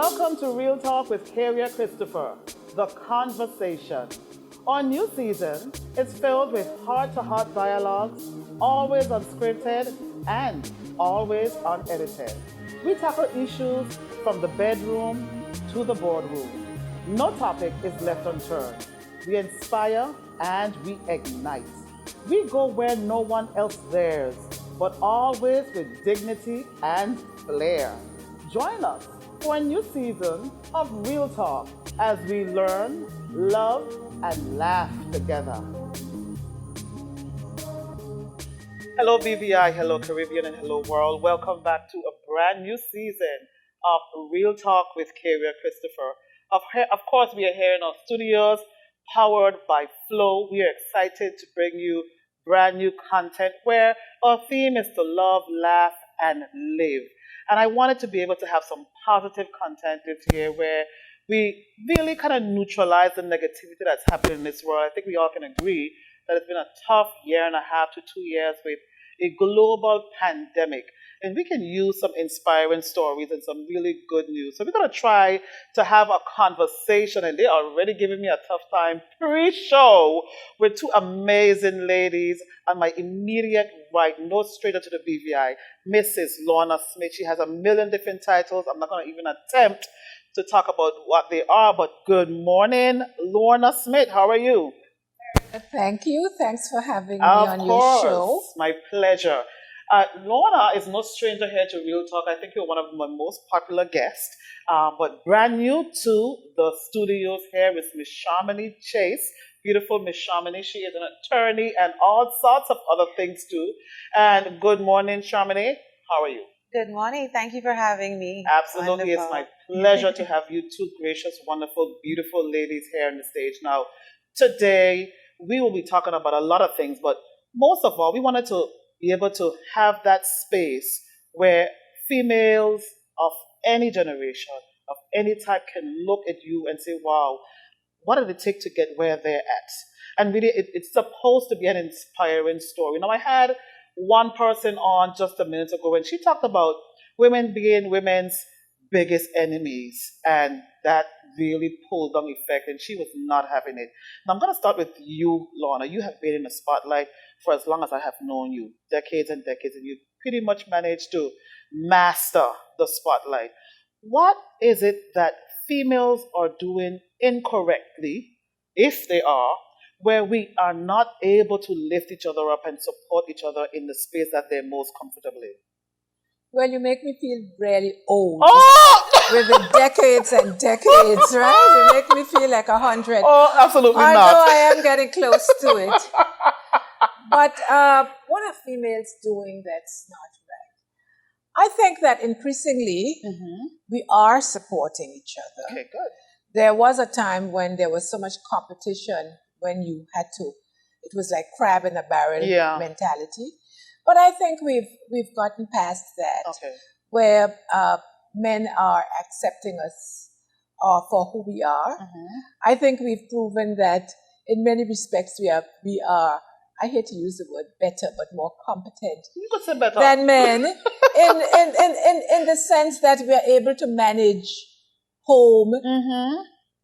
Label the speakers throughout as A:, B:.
A: Welcome to Real Talk with Karia Christopher, the conversation. Our new season is filled with heart-to-heart dialogues, always unscripted and always unedited. We tackle issues from the bedroom to the boardroom. No topic is left unturned. We inspire and we ignite. We go where no one else dares, but always with dignity and flair. Join us for a new season of Real Talk as we learn, love, and laugh together. Hello BVI, hello Caribbean, and hello world. Welcome back to a brand new season of Real Talk with Karia Christopher. Of course, we are here in our studios, powered by Flow. We are excited to bring you brand new content where our theme is to love, laugh, and live. And I wanted to be able to have some positive content this year where we really kind of neutralize the negativity that's happening in this world. I think we all can agree that it's been a tough year and a half to 2 years with a global pandemic. And we can use some inspiring stories and some really good news. So we're going to try to have a conversation, and they're already giving me a tough time pre-show with two amazing ladies on my immediate right, no stranger to the BVI, Mrs. Lorna Smith. She has a million different titles. I'm not going to even attempt to talk about what they are, but good morning, Lorna Smith. How are you?
B: Thank you. Thanks for having me on your show.
A: My pleasure. Lorna is no stranger here to Real Talk. I think you're one of my most popular guests. But brand new to the studios here is Miss Shamini Chase. Beautiful Miss Shamini. She is an attorney and all sorts of other things too. And good morning, Shamini. How are you?
C: Good morning. Thank you for having me.
A: Absolutely. Wonderful. It's my pleasure to have you two gracious, wonderful, beautiful ladies here on the stage. Now, today, we will be talking about a lot of things, but most of all, we wanted to be able to have that space where females of any generation, of any type, can look at you and say, wow, what did it take to get where they're at? And really, it's supposed to be an inspiring story. Now, I had one person on just a minute ago, and she talked about women being women's biggest enemies, and that really pulled down effect, and she was not having it. Now, I'm going to start with you, Lorna. You have been in the spotlight for as long as I have known you, decades and decades, and you pretty much managed to master the spotlight. What is it that females are doing incorrectly, if they are, where we are not able to lift each other up and support each other in the space that they're most comfortable in?
B: Well, you make me feel really old.
A: Oh!
B: With the decades and decades, right? You make me feel like 100.
A: Oh, absolutely
B: Although
A: not.
B: I am getting close to it. But what are females doing that's not right? I think that increasingly we are supporting each other.
A: Okay, good.
B: There was a time when there was so much competition when you had to, it was like crab in a barrel mentality. But I think we've gotten past that, where men are accepting us for who we are. I think we've proven that in many respects we are. I hate to use the word better, but more competent
A: You could say better.
B: than men in the sense that we are able to manage home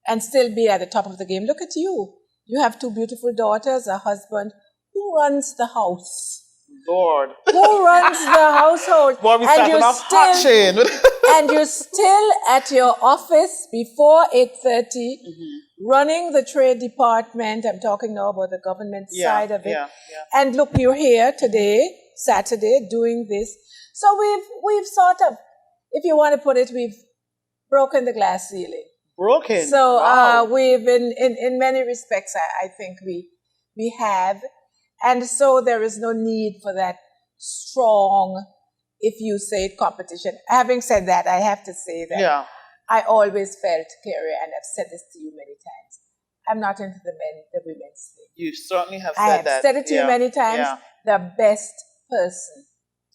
B: and still be at the top of the game. Look at you. You have two beautiful daughters, a husband. Who runs the house?
A: Lord.
B: Who runs the household?
A: Boy, we started off hatching.
B: And you're still at your office before 8:30, running the trade department. I'm talking now about the government side of it. And look, you're here today, Saturday, doing this. So we've sort of, if you want to put it, we've broken the glass ceiling.
A: Broken.
B: So
A: wow.
B: we've in many respects, I think we have. And so there is no need for that strong, if you say it, competition. Having said that, I have to say that I always felt, Karia, and I've said this to you many times, I'm not into the women's thing.
A: You certainly have said
B: I have
A: that.
B: said it to you many times. The best person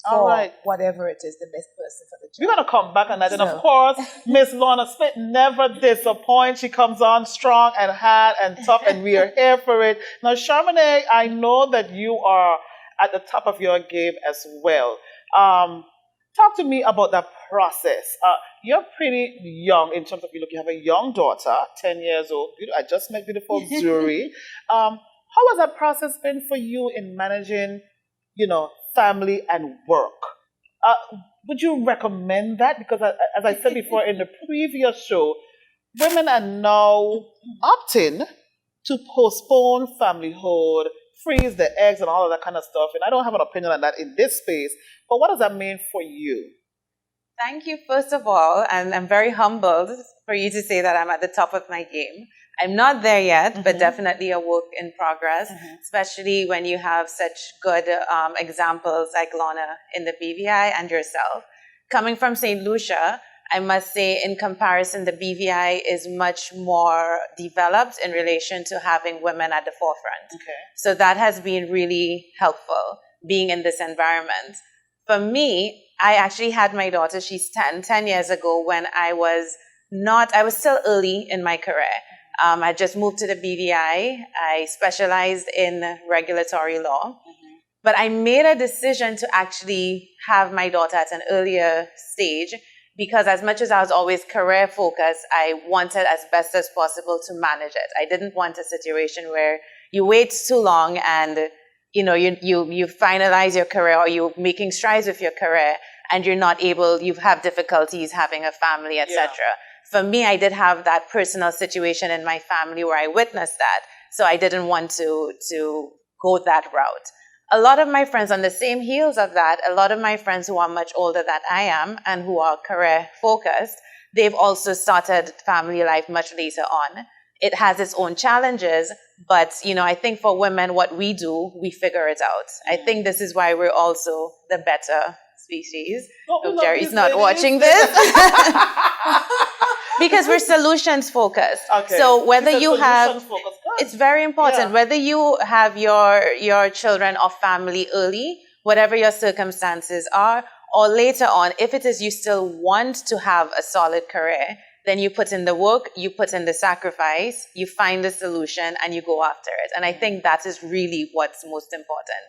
B: for whatever it is, the best person for the job.
A: We're going to come back on that. And of course, Miss Lorna Smith never disappoints. She comes on strong and hard and tough, and we are here for it. Now, Shamini, I know that you are at the top of your game as well. Talk to me about that process. You're pretty young in terms of you have a young daughter, 10 years old. I just met beautiful Zuri. How has that process been for you in managing, family and work? Would you recommend that? Because as I said before in the previous show, women are now opting to postpone familyhood, freeze the eggs and all of that kind of stuff. And I don't have an opinion on that in this space. But what does that mean for you?
C: Thank you, first of all. And I'm very humbled for you to say that I'm at the top of my game. I'm not there yet, but definitely a work in progress, especially when you have such good examples like Lorna in the BVI and yourself. Coming from St. Lucia, I must say, in comparison, the BVI is much more developed in relation to having women at the forefront.
A: Okay.
C: So that has been really helpful, being in this environment. For me, I actually had my daughter, she's 10 years ago, when I was still early in my career. I just moved to the BVI. I specialized in regulatory law. But I made a decision to actually have my daughter at an earlier stage because as much as I was always career focused, I wanted as best as possible to manage it. I didn't want a situation where you wait too long and you finalize your career or you're making strides with your career and you're not able, you have difficulties having a family, etc. For me, I did have that personal situation in my family where I witnessed that. So I didn't want to go that route. A lot of my friends on the same heels of that, a lot of my friends who are much older than I am and who are career focused, they've also started family life much later on. It has its own challenges, but I think for women, what we do, we figure it out. I think this is why we're also the better species. Hope Jerry's not watching this. Because we're solutions focused.
A: Okay.
C: So whether you have, it's very important, whether you have your children or family early, whatever your circumstances are, or later on, if it is you still want to have a solid career, then you put in the work, you put in the sacrifice, you find the solution, and you go after it. And I think that is really what's most important.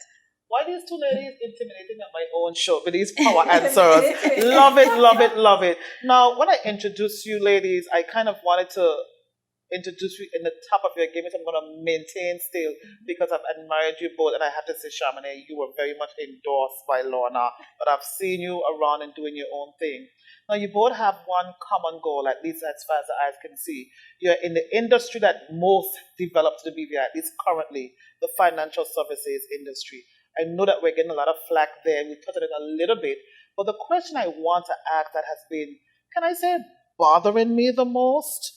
A: Why these two ladies intimidating at my own show with these power answers? Love it, love it, love it. Now, when I introduce you ladies, I kind of wanted to introduce you in the top of your game, which I'm going to maintain still because I've admired you both. And I have to say, Shamini, you were very much endorsed by Lorna, but I've seen you around and doing your own thing. Now, you both have one common goal, at least as far as the eyes can see. You're in the industry that most develops the BVI, at least currently, the financial services industry. I know that we're getting a lot of flack there. We'll touch on it a little bit. But the question I want to ask that has been, can I say, bothering me the most?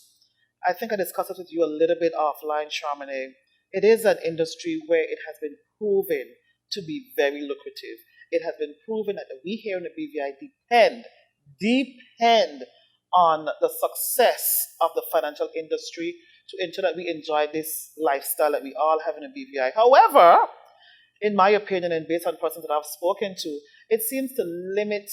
A: I think I discussed it with you a little bit offline, Shamini. It is an industry where it has been proven to be very lucrative. It has been proven that we here in the BVI depend on the success of the financial industry to ensure that we enjoy this lifestyle that we all have in the BVI. However, in my opinion, and based on persons that I've spoken to, it seems to limit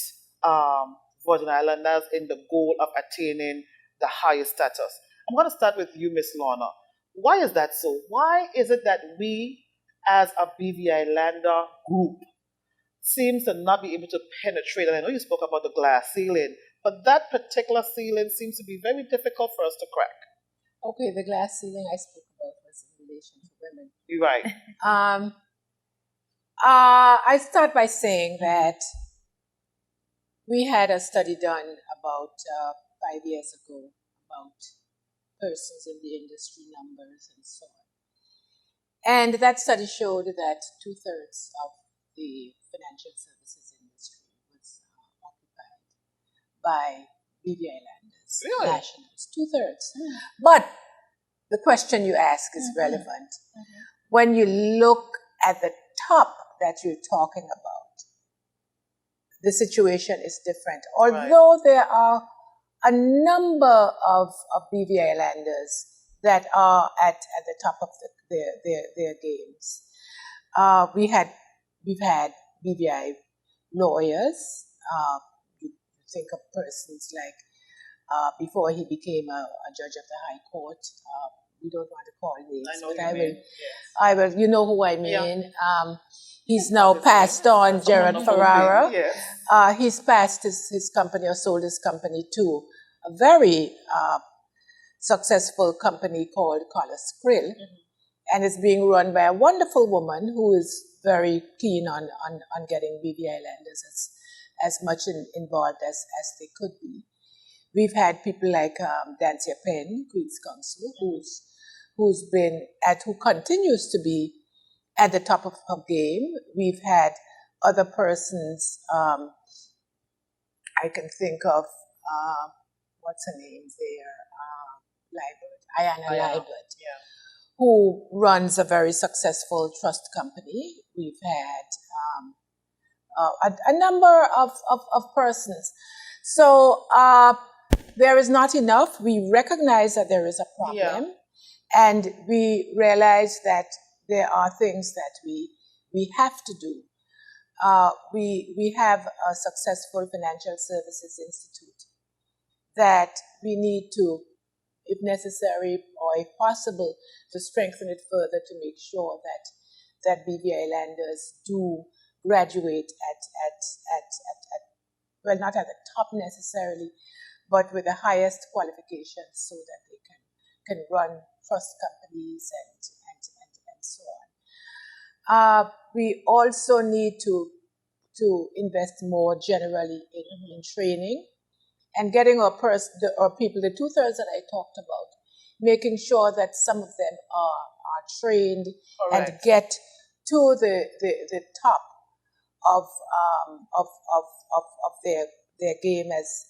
A: Virgin Islanders in the goal of attaining the highest status. I'm going to start with you, Miss Lorna. Why is that so? Why is it that we, as a BVI lander group, seems to not be able to penetrate? And I know you spoke about the glass ceiling, but that particular ceiling seems to be very difficult for us to crack.
B: Okay, the glass ceiling I spoke about was in relation to women.
A: You're right.
B: I start by saying that we had a study done about 5 years ago about persons in the industry, numbers, and so on. And that study showed that 2/3 of the financial services industry was occupied by BVI landers, nationals, 2/3. But the question you ask is relevant. When you look at the top that you're talking about, the situation is different. Although there are a number of BVI landers that are at the top of their games. We've had BVI lawyers. You think of persons like before he became a judge of the High Court, we don't want to call names,
A: I know
B: but
A: you
B: I
A: mean.
B: will.
A: Yes.
B: I will. You know who I mean.
A: Yeah.
B: He's now passed on,
A: That's a
B: Gerard
A: wonderful
B: Ferrara.
A: thing, yes.
B: He's passed his company or sold his company to a very successful company called Collis Krill, and it's being run by a wonderful woman who is very keen on getting BVI lenders as much involved as they could be. We've had people like Dancia Penn, Queen's Counsel, who continues to be at the top of her game. We've had other persons. I can think of what's her name there, Ayana Liebert, who runs a very successful trust company. We've had a number of persons. So there is not enough. We recognize that there is a problem, and we realize that there are things that we have to do. We have a successful financial services institute that we need to, if necessary or if possible, to strengthen it further to make sure that BVI lenders do graduate well, not at the top necessarily, but with the highest qualifications so that they can run trust companies and so on. We also need to invest more generally in training and getting our people, the 2/3 that I talked about, making sure that some of them are trained and get to the top of their game, as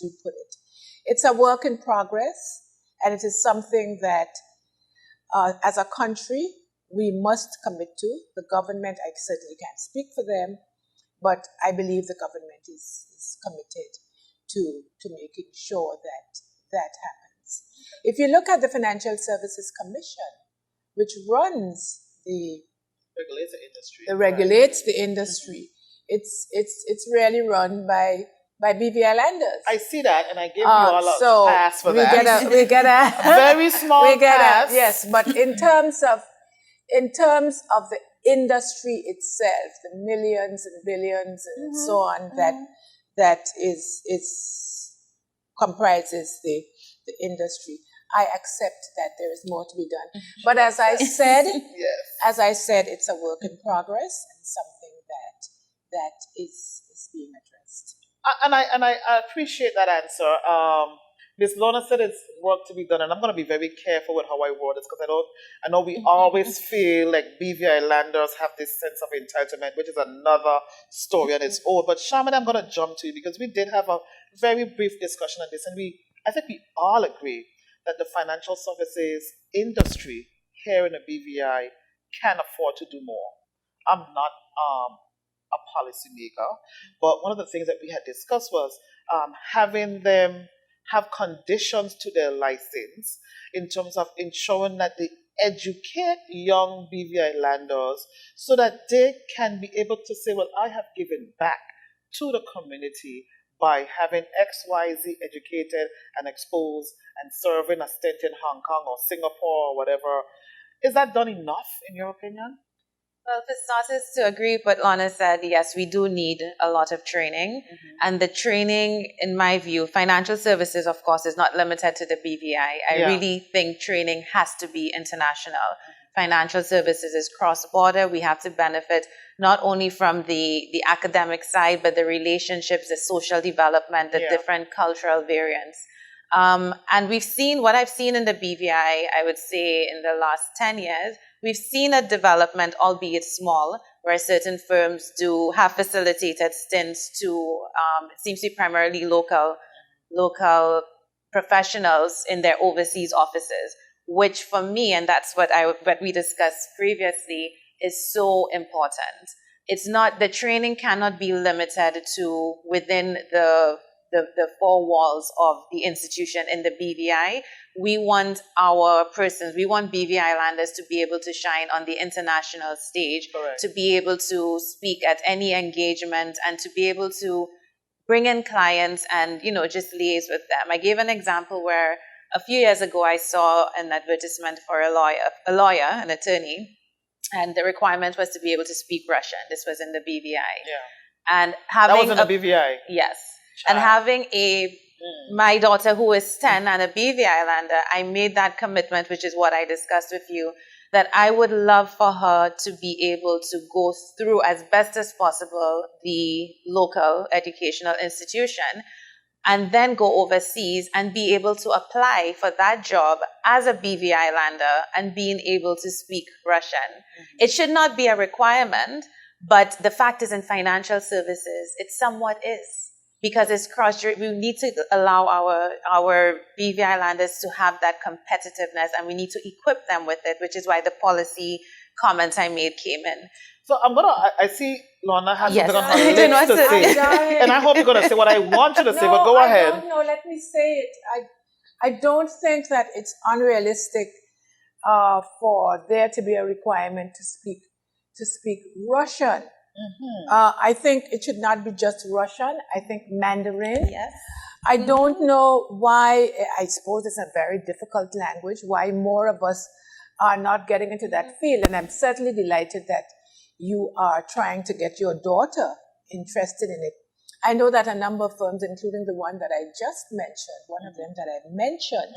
B: you put it. It's a work in progress, and it is something that as a country we must commit to. The government, I certainly can't speak for them, but I believe the government is committed to making sure that happens. If you look at the Financial Services Commission, which runs regulates the industry, it's really run by BVI lenders.
A: I see that, and I give you all a pass for that.
B: We get a
A: very small pass.
B: Yes, but in terms of the industry itself, the millions and billions and so on that comprises the industry, I accept that there is more to be done. But as I said, it's a work in progress and something that is being addressed.
A: And I appreciate that answer. Ms. Lorna said it's work to be done, and I'm going to be very careful with how I word this, because I know we always feel like BVI lenders have this sense of entitlement, which is another story on its own. But Shamini, I'm going to jump to you, because we did have a very brief discussion on this, and I think we all agree that the financial services industry here in the BVI can afford to do more. I'm not a policymaker, but one of the things that we had discussed was having them have conditions to their license in terms of ensuring that they educate young BVI lenders so that they can be able to say, well, I have given back to the community by having XYZ educated and exposed and serving a stint in Hong Kong or Singapore or whatever. Is that done enough, in your opinion?
C: Well, for starters, to agree with what Lorna said, yes, we do need a lot of training. And the training, in my view, financial services, of course, is not limited to the BVI. I really think training has to be international. Financial services is cross-border. We have to benefit not only from the academic side, but the relationships, the social development, the different cultural variants. And we've seen, what I've seen in the BVI, I would say in the last 10 years, we've seen a development, albeit small, where certain firms have facilitated stints to, it seems to be primarily local professionals in their overseas offices, which for me, and that's what we discussed previously, is so important. It's not, the training cannot be limited to within the four walls of the institution in the BVI. We want we want BVI landers to be able to shine on the international stage, to be able to speak at any engagement, and to be able to bring in clients and, just liaise with them. I gave an example where a few years ago, I saw an advertisement for a lawyer, an attorney, and the requirement was to be able to speak Russian. This was in the BVI.
A: Yeah.
C: And having
A: that was in the BVI?
C: Yes. Child. And having my daughter who is 10 and a BVI Islander, I made that commitment, which is what I discussed with you, that I would love for her to be able to go through as best as possible the local educational institution and then go overseas and be able to apply for that job as a BVI Islander and being able to speak Russian. Mm-hmm. It should not be a requirement, but the fact is in financial services, it somewhat is. Because it's we need to allow our BVI Islanders to have that competitiveness, and we need to equip them with it, which is why the policy comments I made came in.
A: So I see Lorna has something on her lips to say. And I hope you're going to say what I want you to say, but go ahead.
B: No, let me say it. I don't think that it's unrealistic for there to be a requirement to speak Russian. Mm-hmm. I think it should not be just Russian. I think Mandarin.
C: Yes.
B: I don't know why, I suppose it's a very difficult language, why more of us are not getting into that field. And I'm certainly delighted that you are trying to get your daughter interested in it. I know that a number of firms, including the one that I just mentioned, one of them that I mentioned,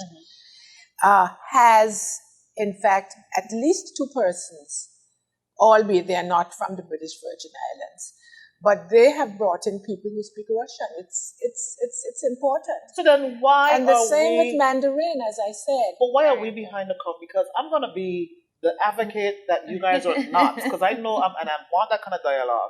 B: has, in fact, at least 2 persons, albeit they are not from the British Virgin Islands, but they have brought in people who speak Russian. It's important.
A: So then why
B: and the same with Mandarin, as I said.
A: But why are we behind the curve? Because I'm going to be the advocate that you guys are not, because I know I want that kind of dialogue.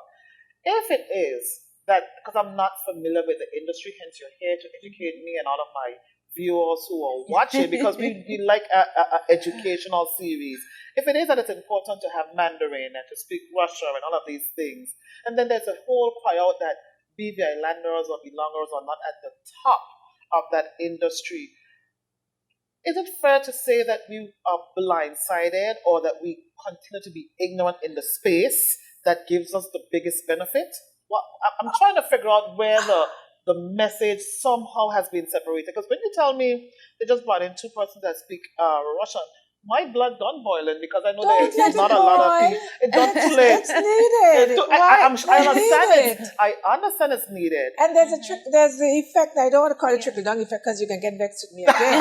A: If it is that, because I'm not familiar with the industry, hence you're here to educate me and all of my viewers who are watching, because we like a educational series. If it is that it's important to have Mandarin and to speak Russian and all of these things, and then there's a whole cry out that BVI landers or belongers are not at the top of that industry, is it fair to say that we are blindsided or that we continue to be ignorant in the space that gives us the biggest benefit? Well, I'm trying to figure out where the message somehow has been separated. Because when you tell me they just brought in 2 persons that speak Russian, my blood don't boiling, because I know there's not a lot of people. It don't play.
B: It's needed.
A: I understand it's needed.
B: And there's the effect. I don't want to call it trickle down effect because you can get vexed with me again.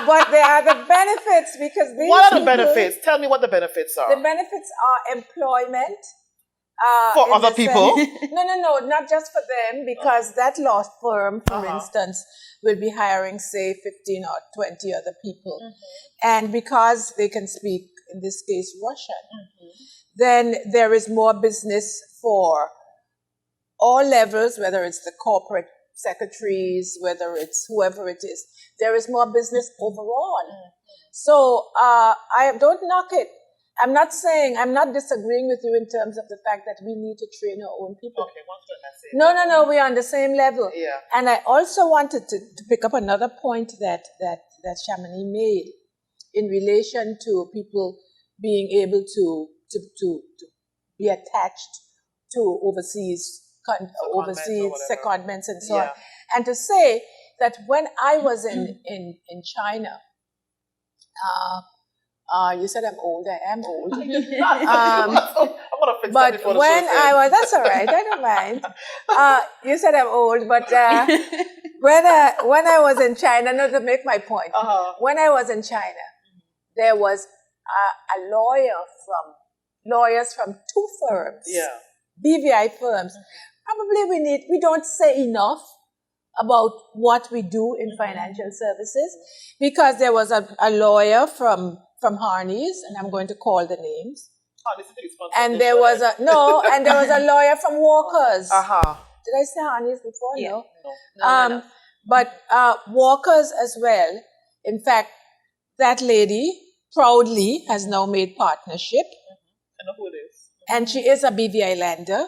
B: But there are the benefits, because these
A: what are the benefits? Tell me what the benefits are.
B: The benefits are employment.
A: For other people?
B: No, not just for them, because that law firm, for instance, will be hiring, say, 15 or 20 other people. Mm-hmm. And because they can speak, in this case, Russian, then there is more business for all levels, whether it's the corporate secretaries, whether it's whoever it is. There is more business overall. So I don't knock it. I'm not disagreeing with you in terms of the fact that we need to train our own people.
A: Okay, what's the message?
B: No, we're on the same level.
A: Yeah.
B: And I also wanted to pick up another point that Shamini made in relation to people being able to be attached to overseas secondments and so on. And to say that when I was in China, you said I'm old. I am old. But when I was, that's all right. I don't mind. You said I'm old, but when I was in China, to make my point, when I was in China, there was lawyers from 2 firms, BVI firms. Probably we don't say enough about what we do in financial services, because there was a lawyer from Harney's, and I'm going to call the names. And there was a lawyer from Walker's. Did I say Harney's before?
C: Yeah.
B: No. But Walker's as well. In fact, that lady proudly has now made partnership.
A: I know who it is.
B: And she is a BVI lander.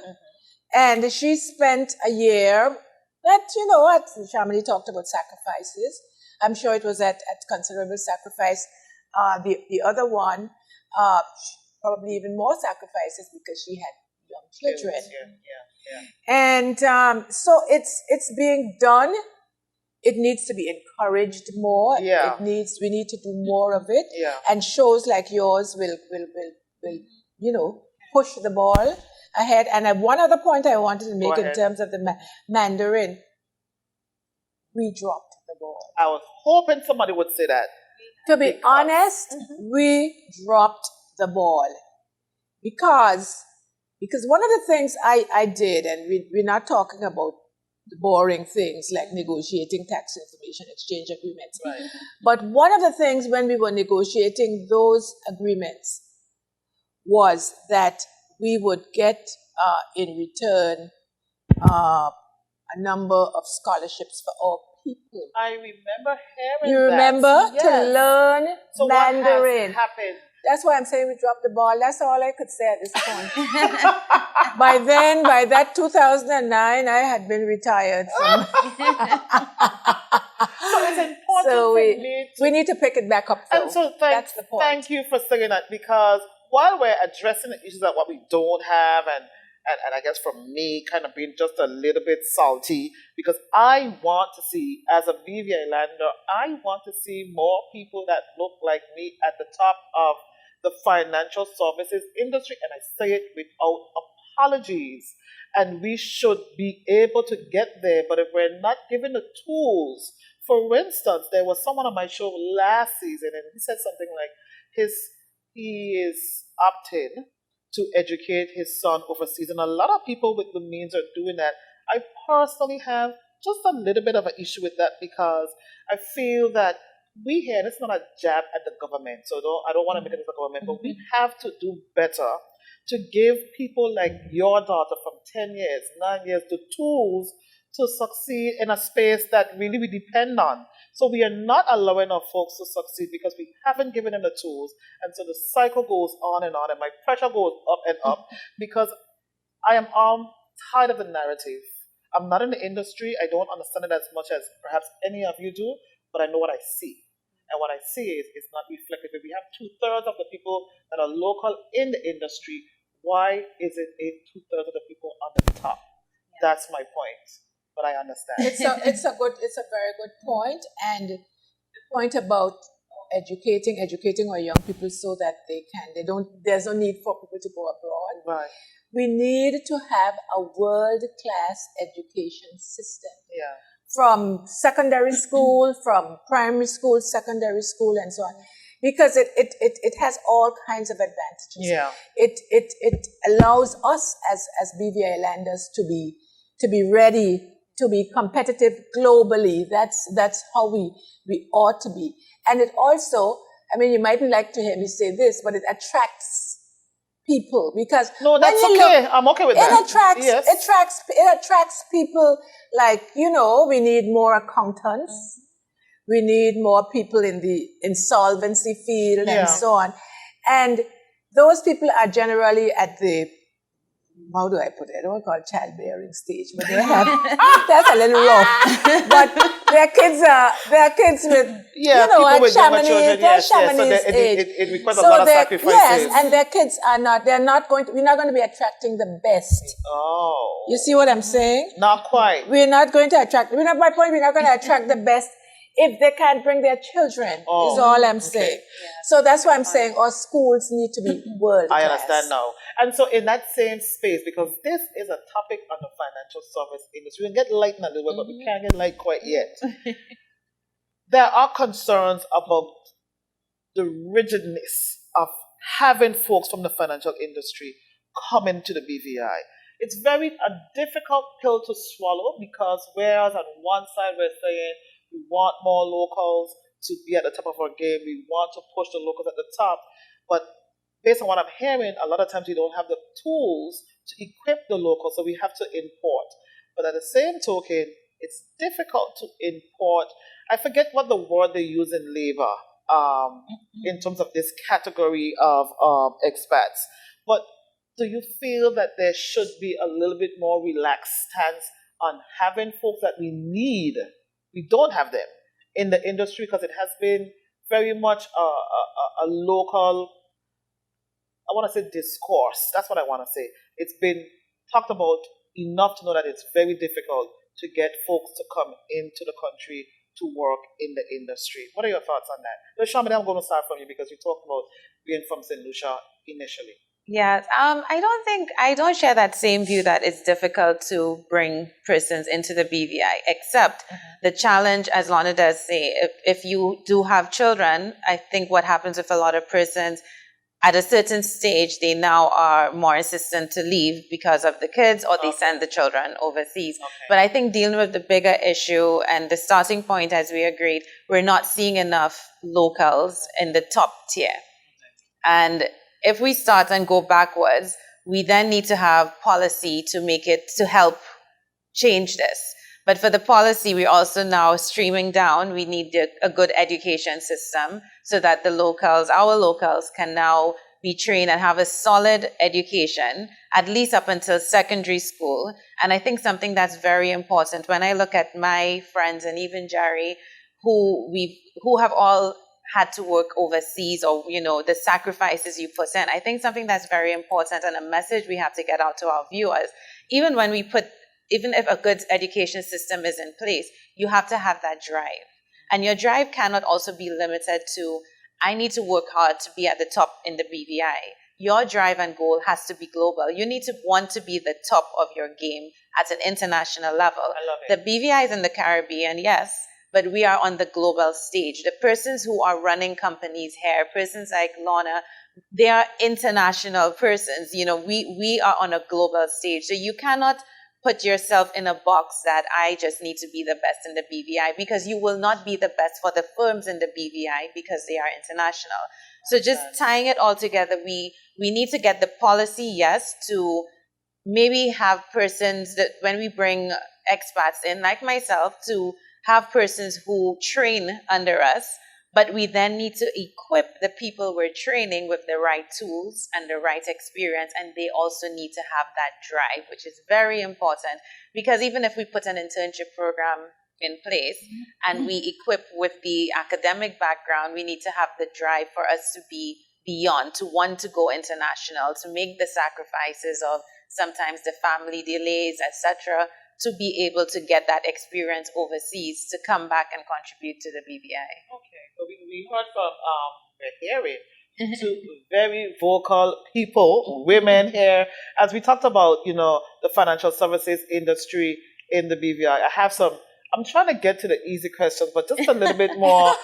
B: And she spent a year that, Shamini talked about sacrifices. I'm sure it was at considerable sacrifice. The other one, probably even more sacrifices, because she had young children.
A: Yeah.
B: And so it's being done it needs to be encouraged more.
A: Yeah.
B: We need to do more of it.
A: Yeah.
B: And shows like yours will push the ball ahead. And one other point I wanted to make in terms of the Mandarin, we dropped the ball.
A: I was hoping somebody would say that.
B: To be honest, we dropped the ball. Because one of the things I did, and we're not talking about the boring things like negotiating tax information exchange agreements.
A: Right.
B: But one of the things when we were negotiating those agreements was that we would get in return a number of scholarships for our people.
A: I remember hearing
B: You remember?
A: Yes.
B: To learn Mandarin.
A: What has happened?
B: That's why I'm saying we dropped the ball. That's all I could say at this point. By that 2009, I had been retired from.
A: So it's important
B: so
A: we
B: need to pick it back up, though.
A: And so
B: that's the point.
A: Thank you for saying that, because while we're addressing the issues of what we don't have, and I guess for me, kind of being just a little bit salty, because I want to see, as a BVI lander, I want to see more people that look like me at the top of the financial services industry, and I say it without apologies. And we should be able to get there, but if we're not given the tools, for instance, there was someone on my show last season, and he said something like he is opting to educate his son overseas, and a lot of people with the means are doing that. I personally have just a little bit of an issue with that, because I feel that we here, and it's not a jab at the government, so I don't want to make it as a government, but we have to do better to give people like your daughter from 10 years, 9 years, the tools to succeed in a space that really we depend on. So we are not allowing our folks to succeed because we haven't given them the tools. And so the cycle goes on, and my pressure goes up and up, because I am tired of the narrative. I'm not in the industry. I don't understand it as much as perhaps any of you do, but I know what I see. And what I see is not reflective. If we have 2/3 of the people that are local in the industry, why is it 2/3 of the people on the top? Yeah. That's my point. But I understand.
B: It's a very good point. And the point about educating our young people so that there's no need for people to go abroad.
A: Right.
B: We need to have a world-class education system.
A: Yeah.
B: From secondary school, from primary school, secondary school, and so on. Because it has all kinds of advantages.
A: Yeah.
B: It allows us as BVI landers to be ready to be competitive globally. That's how we ought to be. And it also, you mightn't like to hear me say this, but it attracts people, because
A: no, that's okay. I'm okay with that.
B: It attracts people like, we need more accountants. We need more people in the insolvency field and so on. And those people are generally at the, how do I put it? I don't call it childbearing stage, but they have, that's a little rough. But their kids with, at Shamini's age.
A: It requires a lot of sacrifices.
B: Yes, and their kids we're not going to be attracting the best.
A: Oh.
B: You see what I'm saying?
A: Not quite.
B: We're not going to attract, we're not going to attract the best if they can't bring their children, is all I'm saying. Yeah. So that's why I'm saying our schools need to be world class.
A: I understand now. And so in that same space, because this is a topic on the financial service industry, we can get light in a little bit, but we can't get light quite yet. There are concerns about the rigidness of having folks from the financial industry come into the BVI. It's a difficult pill to swallow, because whereas on one side we're saying, we want more locals to be at the top of our game. We want to push the locals at the top. But based on what I'm hearing, a lot of times we don't have the tools to equip the locals, so we have to import. But at the same token, it's difficult to import. I forget what the word they use in labor in terms of this category of expats. But do you feel that there should be a little bit more relaxed stance on having folks that we need? We don't have them in the industry, because it has been very much a local, I want to say, discourse. That's what I want to say. It's been talked about enough to know that it's very difficult to get folks to come into the country to work in the industry. What are your thoughts on that? So, Shamini, I'm going to start from you because you talked about being from St. Lucia initially.
C: Yes, I don't share that same view that it's difficult to bring persons into the BVI, except the challenge, as Lorna does say, if you do have children, I think what happens with a lot of persons, at a certain stage, they now are more insistent to leave because of the kids, or they send the children overseas. But I think dealing with the bigger issue and the starting point, as we agreed, we're not seeing enough locals in the top tier. And if we start and go backwards, we then need to have policy to help change this. But for the policy, we're also now streaming down. We need a good education system so that our locals can now be trained and have a solid education, at least up until secondary school. And I think something that's very important, when I look at my friends and even Jerry, who have all had to work overseas, or the sacrifices you put in. I think something that's very important and a message we have to get out to our viewers, even if a good education system is in place, you have to have that drive. And your drive cannot also be limited to, I need to work hard to be at the top in the BVI. Your drive and goal has to be global. You need to want to be the top of your game at an international level.
A: I love it.
C: The BVI is in the Caribbean, yes, but we are on the global stage. The persons who are running companies here, persons like Lorna, they are international persons. We are on a global stage. So you cannot put yourself in a box that I just need to be the best in the BVI, because you will not be the best for the firms in the BVI because they are international. So just tying it all together, we need to get the policy, yes, to maybe have persons that when we bring expats in, like myself, to have persons who train under us, but we then need to equip the people we're training with the right tools and the right experience, and they also need to have that drive, which is very important, because even if we put an internship program in place and we equip with the academic background, we need to have the drive for us to be beyond, to want to go international, to make the sacrifices of sometimes the family delays, etc., to be able to get that experience overseas, to come back and contribute to the BVI.
A: Okay, so we heard from, we're hearing two very vocal people, women here, as we talked about, the financial services industry in the BVI. I'm trying to get to the easy questions, but just a little bit more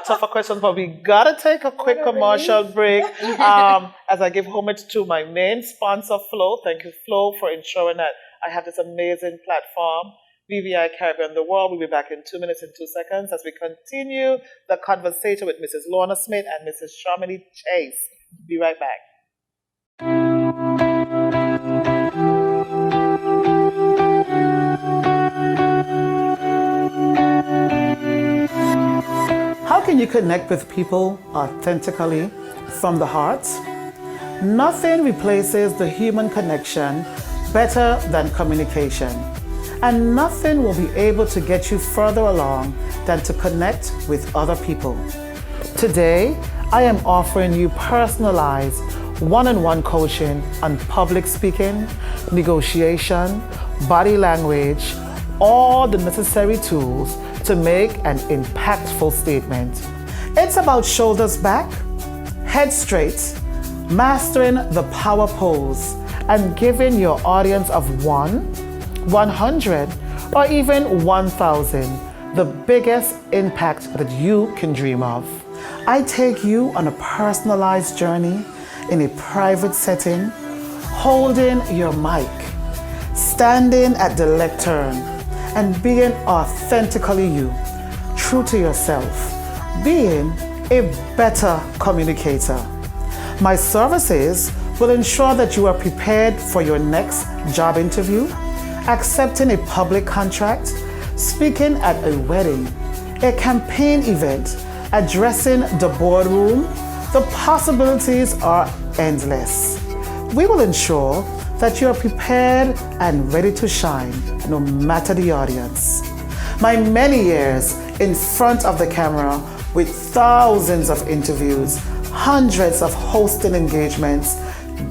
A: tougher questions, but we gotta take a quick commercial break as I give homage to my main sponsor, Flo. Thank you, Flo, for ensuring that I have this amazing platform, BVI Caribbean the World. We'll be back in 2 minutes and 2 seconds as we continue the conversation with Mrs. Lorna Smith and Mrs. Shamini Chase. Be right back. How can you connect with people authentically from the heart? Nothing replaces the human connection better than communication. And nothing will be able to get you further along than to connect with other people. Today, I am offering you personalized one-on-one coaching on public speaking, negotiation, body language, all the necessary tools to make an impactful statement. It's about shoulders back, head straight, mastering the power pose, and giving your audience of 1, 100, or even 1,000 the biggest impact that you can dream of. I take you on a personalized journey in a private setting, holding your mic, standing at the lectern, and being authentically you, true to yourself, being a better communicator. My services will ensure that you are prepared for your next job interview, accepting a public contract, speaking at a wedding, a campaign event, addressing the boardroom. The possibilities are endless. We will ensure that you are prepared and ready to shine, no matter the audience. My many years in front of the camera with thousands of interviews, hundreds of hosting engagements,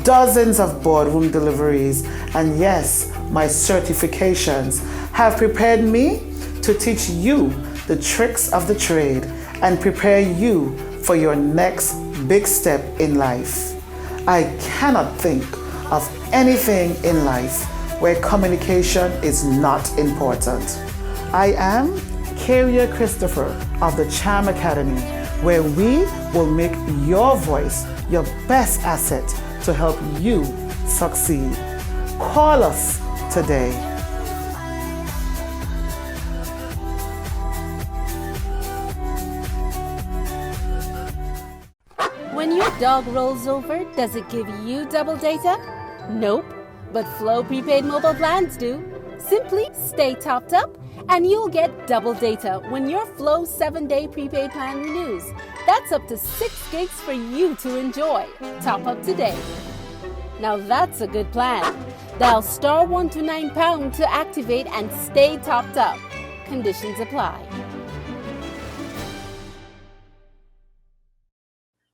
A: dozens of boardroom deliveries, and yes, my certifications have prepared me to teach you the tricks of the trade and prepare you for your next big step in life. I cannot think of anything in life where communication is not important. I am Karia Christopher of the Charm Academy, where we will make your voice your best asset to help you succeed. Call us today.
D: When your dog rolls over, does it give you double data? Nope, but Flow prepaid mobile plans do. Simply stay topped up and you'll get double data when your Flow 7-day prepaid plan renews. That's up to 6 gigs for you to enjoy. Top up today. Now that's a good plan. Dial *129# to activate and stay topped up. Conditions apply.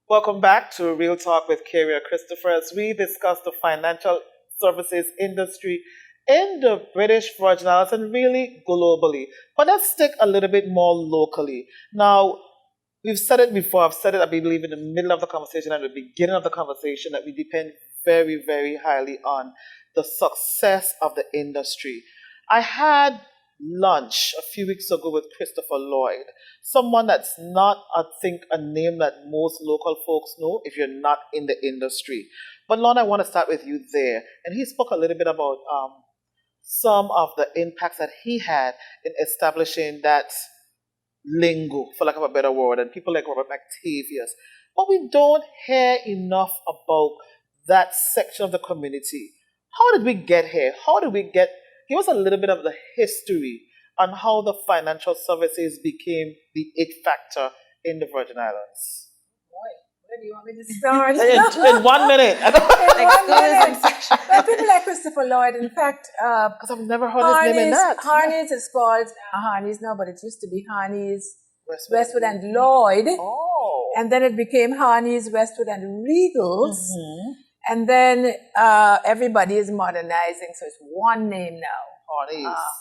A: Welcome back to Real Talk with Karia Christopher as we discuss the financial services industry in the British Virgin Islands and really globally. But let's stick a little bit more locally. Now, we've said it before, I've said it, I believe, in the middle of the conversation and the beginning of the conversation, that we depend very, very highly on the success of the industry. I had lunch a few weeks ago with Christopher Lloyd, someone that's not, I think, a name that most local folks know if you're not in the industry. But Lorna, I want to start with you there. And he spoke a little bit about some of the impacts that he had in establishing that lingo, for lack of a better word, and people like Robert McTavius. But we don't hear enough about that section of the community. How did we get here? Give us a little bit of the history on how the financial services became the it factor in the Virgin Islands.
B: Where do you want me to start?
A: In 1 minute.
B: People like Christopher Lloyd, in fact,
A: because I've never heard his name in that.
B: Harneys is called Harneys now, but it used to be Harneys, Westwood and Lloyd.
A: Oh.
B: And then it became Harneys, Westwood and Regals. Mm-hmm. And then everybody is modernizing, so it's one name now.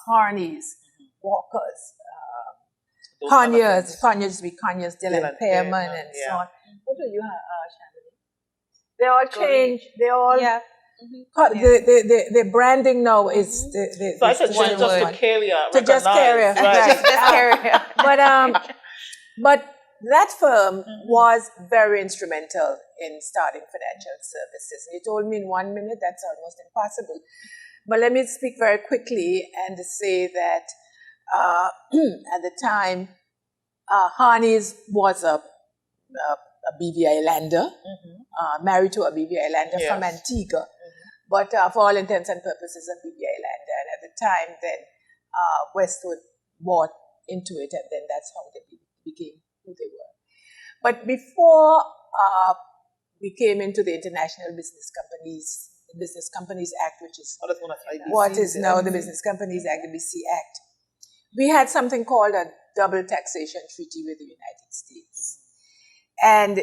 B: Harneys, Walkers, Conyers, Conyers, Dylan Pearman, and so on. What do you have, Shamini? They all change. They all. Yeah. Mm-hmm. The branding now is
A: so I said just to Karia.
B: To just Karia, right? Just Karia. But that firm was very instrumental in starting financial services. You told me in 1 minute, that's almost impossible. But let me speak very quickly and say that at the time, Harneys was a BVI lander, married to a BVI lander from Antigua, but for all intents and purposes, a BVI lander. And at the time, then Westwood bought into it, and then that's how they became who they were. But before we came into the International Business Companies Act, which is what is now the Business Companies Act, the BC Act, we had something called a double taxation treaty with the United States. And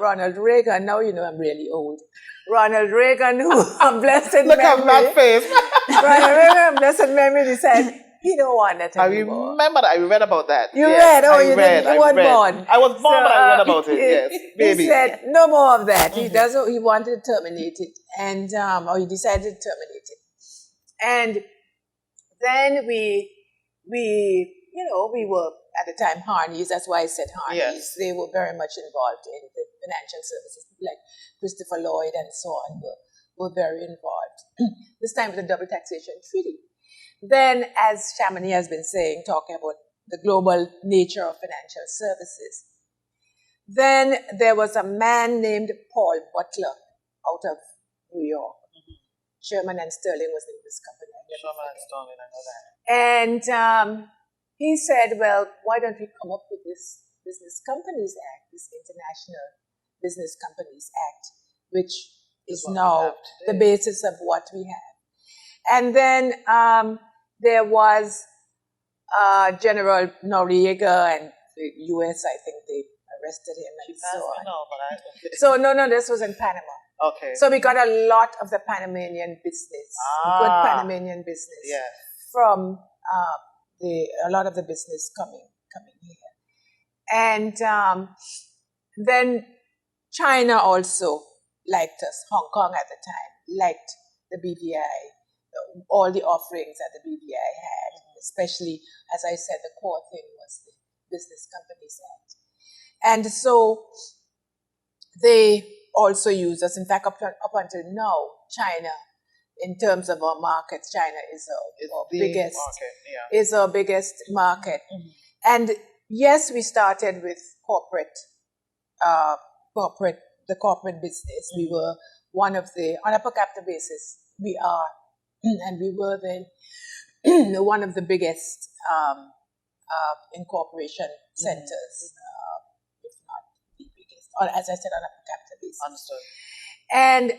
B: Ronald Reagan, now you know I'm really old. Ronald Reagan, who blessed in memory. Look at that face. Ronald Reagan, blessed memory, decided he don't want that anymore.
A: I remember that. I read about that.
B: You read? Oh, you read. You weren't born.
A: I was born, but I read about it. Yes, baby.
B: He said no more of that. He doesn't. He wanted to terminate it, and or he decided to terminate it. And then we were at the time Harneys. That's why I said Harneys. Yes. They were very much involved in the financial services, like Christopher Lloyd and so on were very involved. This time with the double taxation treaty. Then, as Shamini has been saying, talking about the global nature of financial services, then there was a man named Paul Butler out of New York. Sherman and Sterling was the name of his company.
A: Sherman and Sterling, I know that.
B: And he said, well, why don't we come up with this Business Companies Act, this International Business Companies Act, which is now the basis of what we have. And then there was General Noriega, and the U.S., I think they arrested him and so on. No, this was in Panama.
A: Okay.
B: So we got a lot of the Panamanian business, good Panamanian business from a lot of the business coming here. And then China also liked us. Hong Kong at the time liked the BVI, all the offerings that the BVI had, especially, as I said, the core thing was the Business Companies Act. And so they also use us. In fact, up until now, China, in terms of our markets, China is our biggest market. Is our biggest market. Mm-hmm. And yes, we started with the corporate business. Mm-hmm. We were one of the, on a per capita basis, we are, and we were then one of the biggest incorporation centers. Or as I said, on a per capita basis. Understood.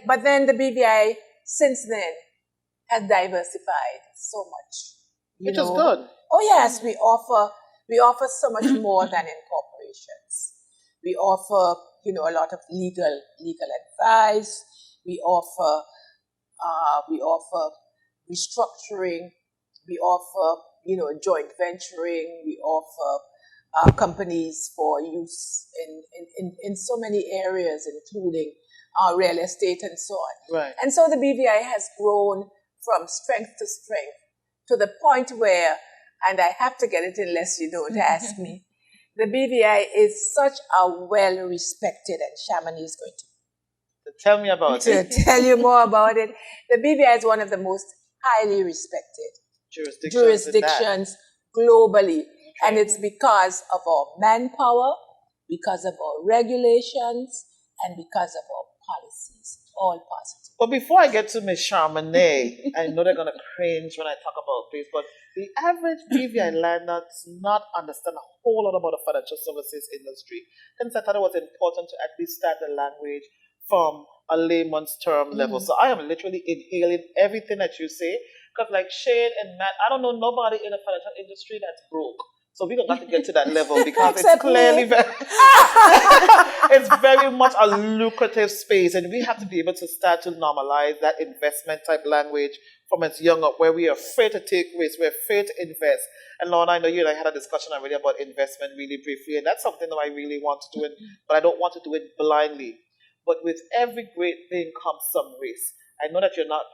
B: But then the BVI, since then, has diversified so much.
A: Which is good.
B: Oh yes, we offer so much more than incorporations. We offer, a lot of legal advice. We offer restructuring. We offer, joint venturing. We offer companies for use in so many areas, including real estate and so on.
A: Right.
B: And so the BVI has grown from strength to strength to the point where, and I have to get it unless you don't ask me, the BVI is such a well-respected, and Shamini is going
A: to tell me about it.
B: To tell you more about it. The BVI is one of the most highly respected jurisdictions globally. Okay. And it's because of our manpower, because of our regulations, and because of our policies, all positive.
A: But before I get to Ms. Shamini, I know they're going to cringe when I talk about this, but the average BVI learner does not understand a whole lot about the financial services industry. Hence, I thought it was important to at least start the language from a layman's term level. So I am literally inhaling everything that you say, because like Shane and Matt, I don't know nobody in the financial industry that's broke. So we're going to have to get to that level because it's clearly it's very much a lucrative space, and we have to be able to start to normalize that investment type language from its young up, where we are afraid to take risks, we're afraid to invest. And Lorna, I know you and I had a discussion already about investment really briefly, and that's something that I really want to do, but I don't want to do it blindly. But with every great thing comes some risk. I know that you're not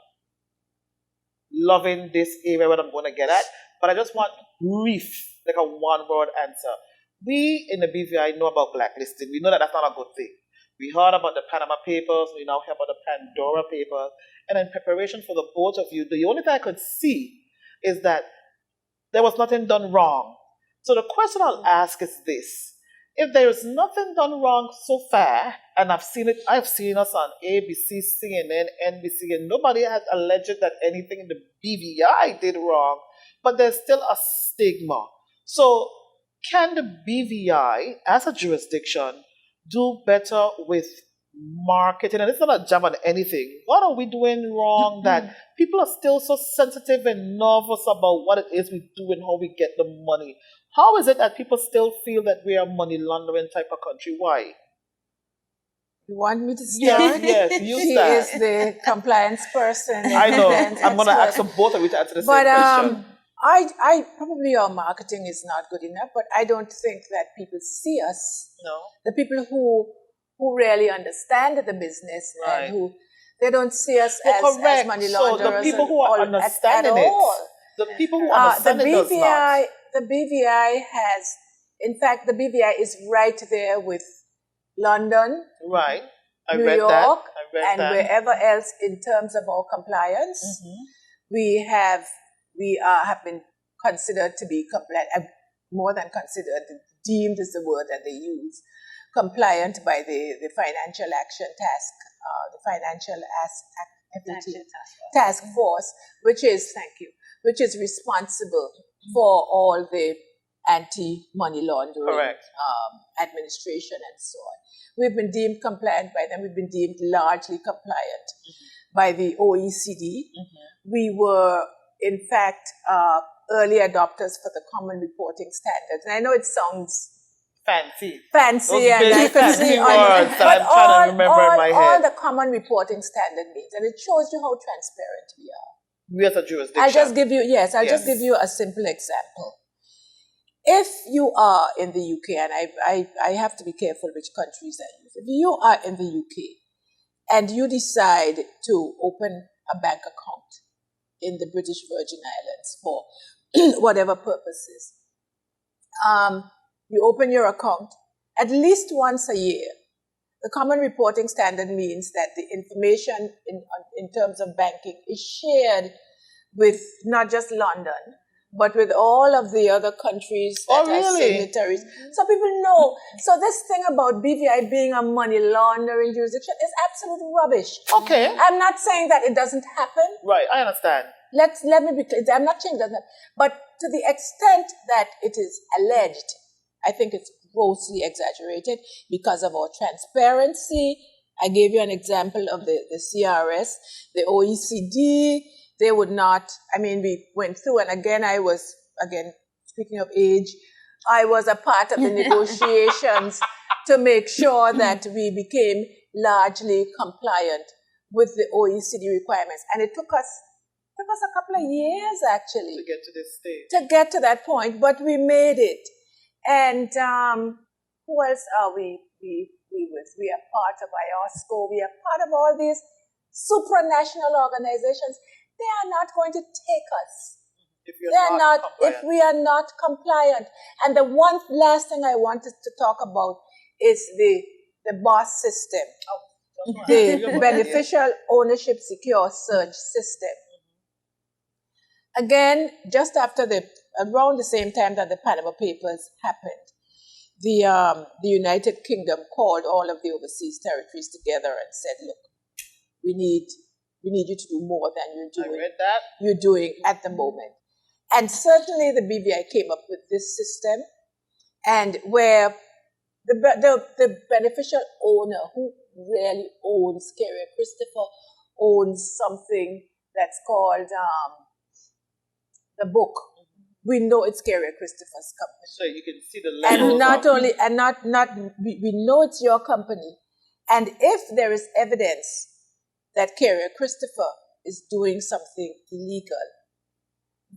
A: loving this area where I'm going to get at, but I just want brief, like a one-word answer. We in the BVI know about blacklisting. We know that that's not a good thing. We heard about the Panama Papers. We now hear about the Pandora Papers. And in preparation for the both of you, the only thing I could see is that there was nothing done wrong. So the question I'll ask is this. If there is nothing done wrong so far, and I've seen us on ABC, CNN, NBC, and nobody has alleged that anything in the BVI did wrong, but there's still a stigma. So can the BVI, as a jurisdiction, do better with marketing? And it's not a jam on anything. What are we doing wrong that people are still so sensitive and nervous about what it is we do and how we get the money? How is it that people still feel that we are money laundering type of country? Why?
B: You want me to start?
A: Yes, you
B: She
A: start.
B: is the compliance person.
A: I know. I'm going to ask them both of you to answer the same question.
B: I probably our marketing is not good enough, but I don't think that people see us.
A: No.
B: The people who really understand the business and who they don't see us as money launderers.
A: So the people who are understanding it, the people who understand it does not.
B: The BVI has, in fact, the BVI is right there with London,
A: right?
B: New York, and wherever else in terms of our compliance. Mm-hmm. We have been considered to be compliant, more than considered, deemed is the word that they use, compliant by the Financial Action Task Force, which is responsible for all the anti-money laundering administration and so on. We've been deemed compliant by them. We've been deemed largely compliant by the OECD. Mm-hmm. We were, in fact, early adopters for the Common Reporting Standards. And I know it sounds
A: fancy.
B: Fancy, and I could see
A: words that I'm trying to remember in my head.
B: All the common reporting standard means, and it shows you how transparent we are.
A: We as a jurisdiction.
B: I'll just give you a simple example. If you are in the UK, and I have to be careful which countries I use. If you are in the UK and you decide to open a bank account in the British Virgin Islands for whatever purposes, you open your account at least once a year. The common reporting standard means that the information in terms of banking is shared with not just London, but with all of the other countries that are signatories. So people know. So this thing about BVI being a money laundering jurisdiction is absolute rubbish.
A: Okay.
B: I'm not saying that it doesn't happen.
A: Right, I understand.
B: Let me be clear. I'm not saying it doesn't happen. But to the extent that it is alleged, I think it's grossly exaggerated because of our transparency. I gave you an example of the CRS, the OECD. They would not, we went through, and again, speaking of age, I was a part of the negotiations to make sure that we became largely compliant with the OECD requirements. And it took us a couple of years, actually.
A: To get to this stage.
B: To get to that point, but we made it. And who else are we with? We are part of IOSCO. We are part of all these supranational organizations. They are not going to take us. If we are not compliant. And the one last thing I wanted to talk about is the BOSS system, the Beneficial Ownership Secure Search System. Again, just after around the same time that the Panama Papers happened, the United Kingdom called all of the overseas territories together and said, look, we need you to do more than you're doing at the moment. And certainly the BVI came up with this system, and where the beneficial owner who really owns, Karia Christopher owns something that's called the book. We know it's Karia Christopher's company.
A: So you can see the level.
B: We know it's your company. And if there is evidence that Karia Christopher is doing something illegal,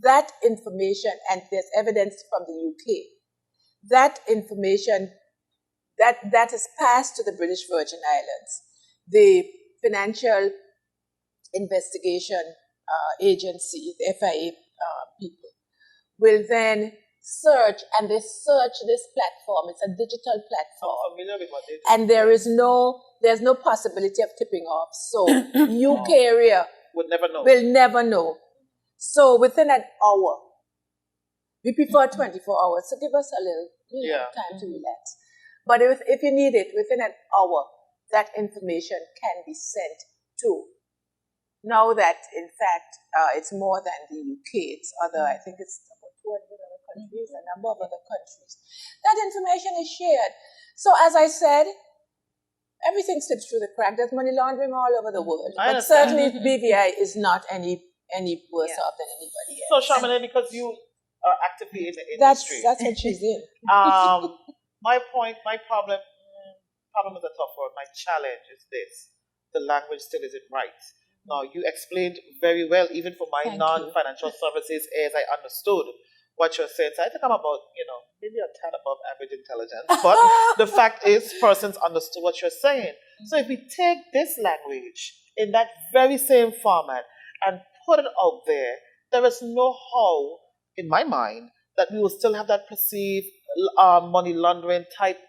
B: that information, and there's evidence from the UK, that information, that is passed to the British Virgin Islands. The Financial Investigation Agency, the FIA people, will then search, and they search this platform. It's a digital platform.
A: I'm familiar with what they do.
B: And there's no possibility of tipping off. So you, Karia, will never know. So within an hour, we prefer 24 hours. So give us a little time to relax. But if you need it, within an hour, that information can be sent to. Now that, in fact, it's more than the UK, it's I think it's about 200 other countries, a number of other countries. That information is shared. So as I said, everything slips through the crack. There's money laundering all over the world. But certainly BVI is not any worse off than anybody else.
A: So Shamini, because you are actively in the industry.
B: That's what she's in.
A: My problem is a tough word. My challenge is this. The language still isn't right. Now, you explained very well, even for my non-financial services, as I understood what you're saying. So I think I'm about, maybe a tad above average intelligence. But the fact is, persons understood what you're saying. So if we take this language in that very same format and put it out there, there is no how, in my mind, that we will still have that perceived money laundering type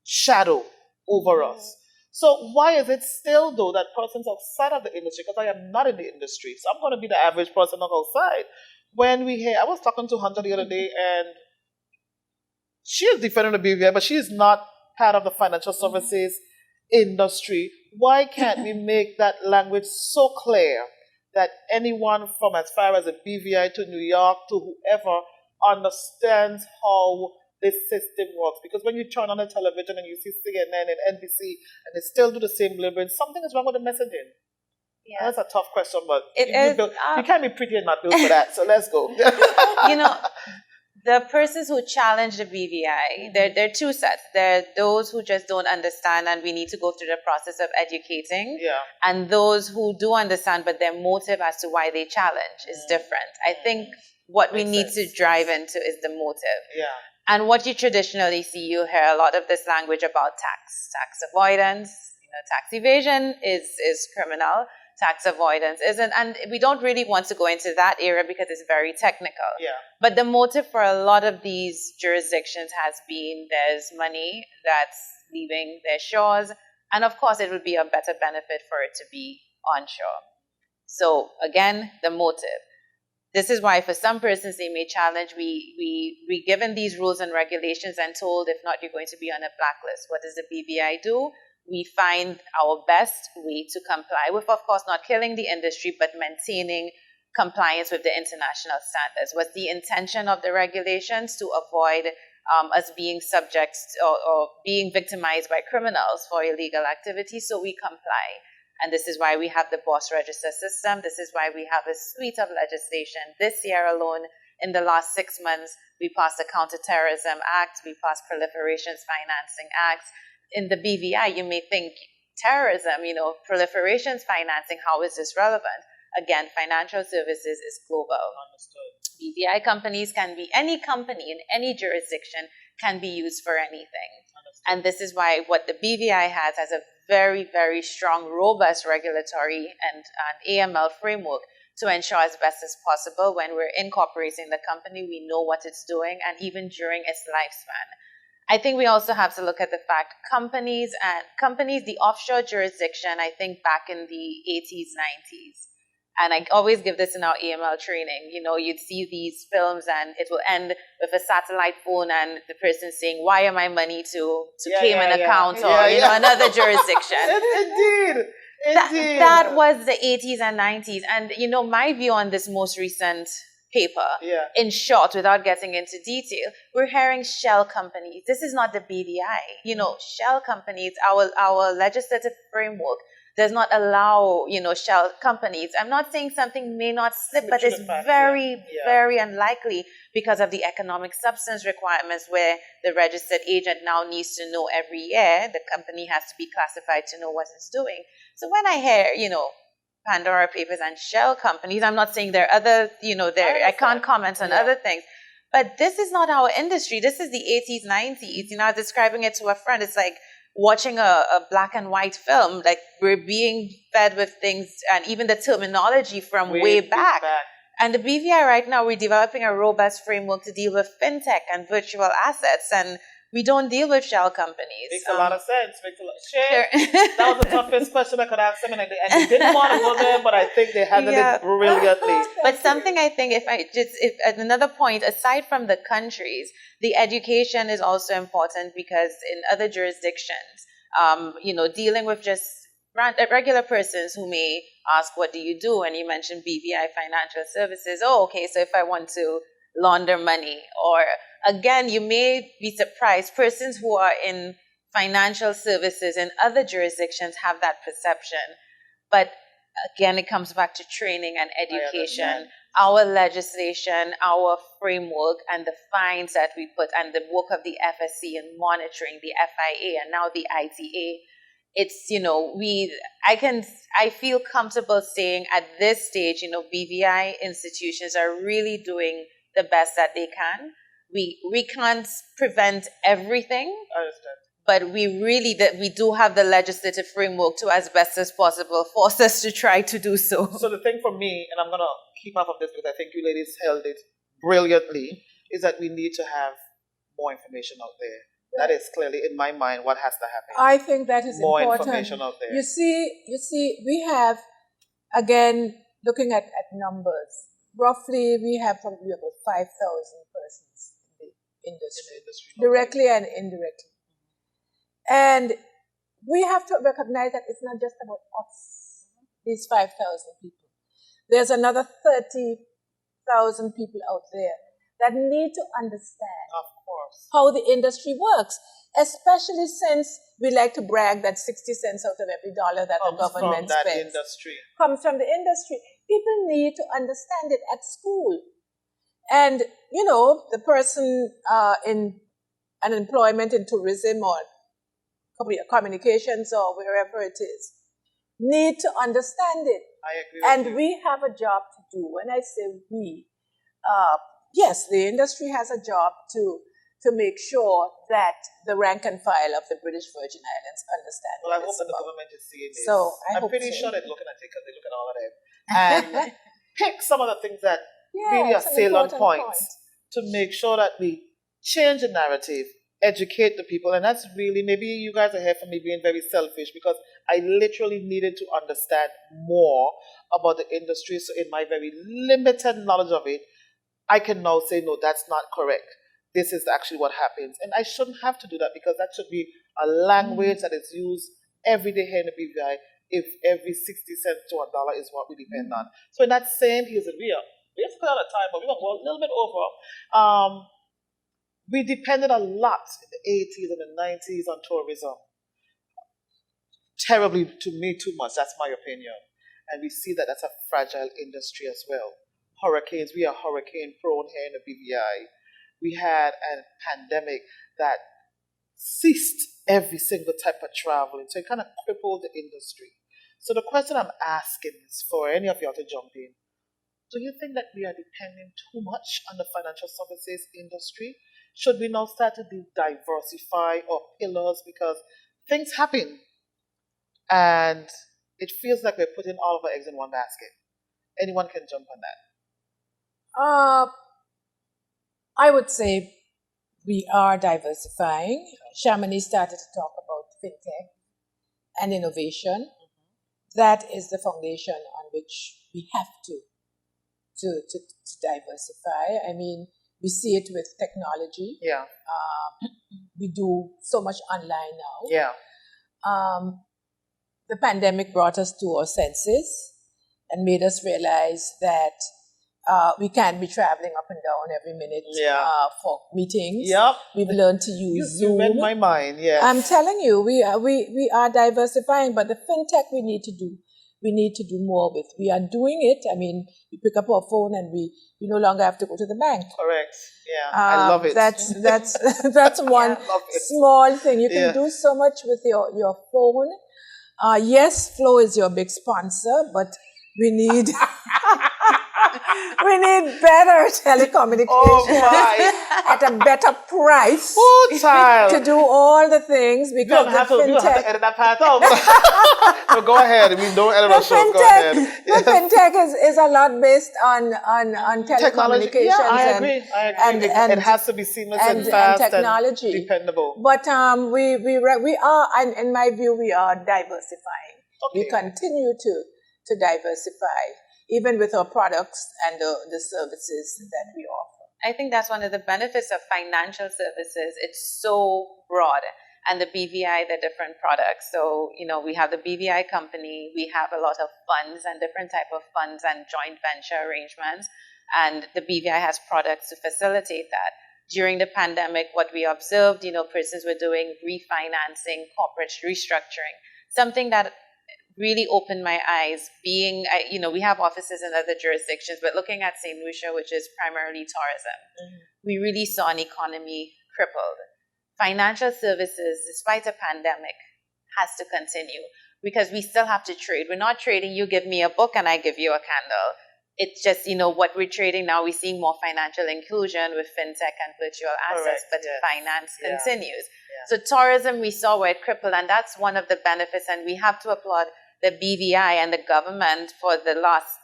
A: shadow over us. So why is it still, though, that persons outside of the industry, because I am not in the industry, so I'm going to be the average person outside. When we hear, I was talking to Hunter the other day, and she is defending the BVI, but she is not part of the financial services industry. Why can't we make that language so clear that anyone from as far as a BVI to New York to whoever understands how this system works? Because when you turn on the television and you see CNN and NBC and they still do the same labeling, something is wrong with the messaging. Yeah. That's a tough question, but you can't be pretty and not built for that. So let's go.
C: The persons who challenge the BVI, there are two sets. There are those who just don't understand and we need to go through the process of educating.
A: Yeah.
C: And those who do understand, but their motive as to why they challenge is different. I think what we need to drive into is the motive.
A: Yeah.
C: And what you traditionally see, you hear a lot of this language about tax avoidance. Tax evasion is criminal. Tax avoidance isn't, and we don't really want to go into that area because it's very technical.
A: Yeah.
C: But the motive for a lot of these jurisdictions has been there's money that's leaving their shores, and of course it would be a better benefit for it to be onshore. So again, the motive. This is why for some persons they may challenge, we given these rules and regulations and told if not you're going to be on a blacklist. What does the BVI do? We find our best way to comply with, of course, not killing the industry, but maintaining compliance with the international standards. What's the intention of the regulations? To avoid us being subject or being victimized by criminals for illegal activities, so we comply. And this is why we have the boss register system. This is why we have a suite of legislation. This year alone, in the last 6 months, we passed the Counterterrorism Act, we passed Proliferations Financing Act. In the BVI, you may think terrorism, proliferations financing, how is this relevant? Again, financial services is global.
A: Understood.
C: BVI companies can be, any company in any jurisdiction can be used for anything.
A: Understood.
C: And this is why what the BVI has a very, very strong, robust regulatory and AML framework to ensure as best as possible when we're incorporating the company, we know what it's doing, and even during its lifespan. I think we also have to look at the fact companies, the offshore jurisdiction, I think back in the 80s, 90s, and I always give this in our AML training, you'd see these films and it will end with a satellite phone and the person saying, wire my money to Cayman account or another jurisdiction.
A: Indeed.
C: That was the 80s and 90s. And, my view on this most recent paper, in short, without getting into detail, we're hearing shell companies. This is not the BVI. Shell companies, our legislative framework does not allow, shell companies. I'm not saying something may not slip, but it's very, very unlikely because of the economic substance requirements where the registered agent now needs to know every year. The company has to be classified to know what it's doing. So when I hear, Pandora Papers and shell companies, I'm not saying there are other, I can't comment on other things. But this is not our industry. This is the 80s, 90s. I was describing it to a friend. It's like watching a black and white film. Like we're being fed with things and even the terminology from way back. And the BVI right now, we're developing a robust framework to deal with fintech and virtual assets. And we don't deal with shell companies.
A: Makes a lot of sense. Sure. That was the toughest question I could ask them, and they didn't want to go there, but I think they handled it brilliantly.
C: But something I think, if another point, aside from the countries, the education is also important because in other jurisdictions, dealing with just regular persons who may ask, what do you do? And you mentioned BVI financial services. Oh, okay, so if I want to launder money, or again, you may be surprised, persons who are in financial services in other jurisdictions have that perception. But again, it comes back to training and education. Our legislation, our framework, and the fines that we put, and the work of the FSC and monitoring the FIA and now the ITA. It's, I feel comfortable saying at this stage, BVI institutions are really doing the best that they can. We can't prevent everything.
A: I understand.
C: But we do have the legislative framework to, as best as possible, force us to try to do so.
A: So the thing for me, and I'm going to keep off of this because I think you ladies held it brilliantly, is that we need to have more information out there. That is clearly, in my mind, what has to happen.
B: I think that is
A: more
B: important.
A: Information out there.
B: You see, we have, again, looking at numbers, roughly we have probably about 5,000 persons in the industry, directly and indirectly. And we have to recognize that it's not just about us, these 5,000 people. There's another 30,000 people out there that need to understand,
A: of course,
B: how the industry works, especially since we like to brag that 60 cents out of every dollar that the government spends
A: industry.
B: comes from the industry. People need to understand it at school. And, the person in unemployment in tourism or communications or wherever it is need to understand it.
A: I agree with
B: and we have a job to do. When I say we, yes, the industry has a job to make sure that the rank and file of the British Virgin Islands understand.
A: Well, I hope that the government is seeing this.
B: So
A: I'm pretty sure they're looking at it because they look at all of them and pick some of the things that really are salient points to make sure that we change the narrative, educate the people. And that's really, maybe you guys are here for me being very selfish because I literally needed to understand more about the industry. So in my very limited knowledge of it, I can now say, no, that's not correct. This is actually what happens. And I shouldn't have to do that because that should be a language that is used every day here in the BVI if every 60 cents to $1 is what we depend on. So in that same, we have spent a lot of time, but we went a little bit over. We depended a lot in the 80s and the 90s on tourism. Terribly, to me, too much. That's my opinion. And we see that that's a fragile industry as well. Hurricanes, we are hurricane prone here in the BVI. We had a pandemic that ceased every single type of traveling. So it kind of crippled the industry. So the question I'm asking is for any of y'all to jump in. Do you think that we are depending too much on the financial services industry? Should we now start to diversify our pillars because things happen and it feels like we're putting all of our eggs in one basket? Anyone can jump on that.
B: I would say we are diversifying. Shamini started to talk about fintech and innovation. That is the foundation on which we have to diversify. I mean, we see it with technology.
A: Yeah.
B: We do so much online now.
A: Yeah.
B: The pandemic brought us to our senses and made us realize that we can't be traveling up and down every minute for meetings.
A: Yep.
B: We've learned to use Zoom.
A: You read my mind, yes.
B: I'm telling you, we are diversifying, but the fintech we need to do more with. We are doing it. I mean, we pick up our phone and we no longer have to go to the bank.
A: Correct. Yeah. I love it.
B: That's one small thing. You can do so much with your phone. Yes, Flow is your big sponsor, but we need we need better telecommunications at a better price to do all the things because
A: we don't have to edit that part out. So go ahead. We don't edit our show. Go ahead.
B: The fintech is a lot based on telecommunications.
A: Yeah, I agree. And it has to be seamless and fast and technology and dependable.
B: But we are, and in my view, we are diversifying. Okay. We continue to diversify, even with our products and the services that we offer.
C: I think that's one of the benefits of financial services. It's so broad. And the BVI, the different products. So, we have the BVI company, we have a lot of funds and different type of funds and joint venture arrangements. And the BVI has products to facilitate that. During the pandemic, what we observed, persons were doing refinancing, corporate restructuring, something that really opened my eyes. Being, we have offices in other jurisdictions, but looking at St. Lucia, which is primarily tourism, we really saw an economy crippled. Financial services, despite a pandemic, has to continue because we still have to trade. We're not trading, you give me a book and I give you a candle. It's just, what we're trading now, we're seeing more financial inclusion with fintech and virtual assets, but finance continues. Yeah. So tourism, we saw where it crippled, and that's one of the benefits, and we have to applaud the BVI and the government for the last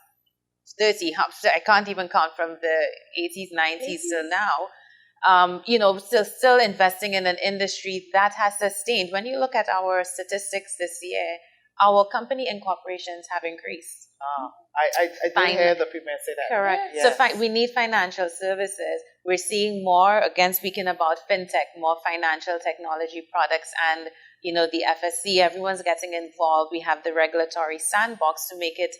C: 30, I can't even count from the 80s, 90s till now. Still investing in an industry that has sustained. When you look at our statistics this year, our company incorporations have increased.
A: I did hear the premier say that.
C: Correct. Yes. So we need financial services. We're seeing more, again, speaking about fintech, more financial technology products and, the FSC, everyone's getting involved. We have the regulatory sandbox to make it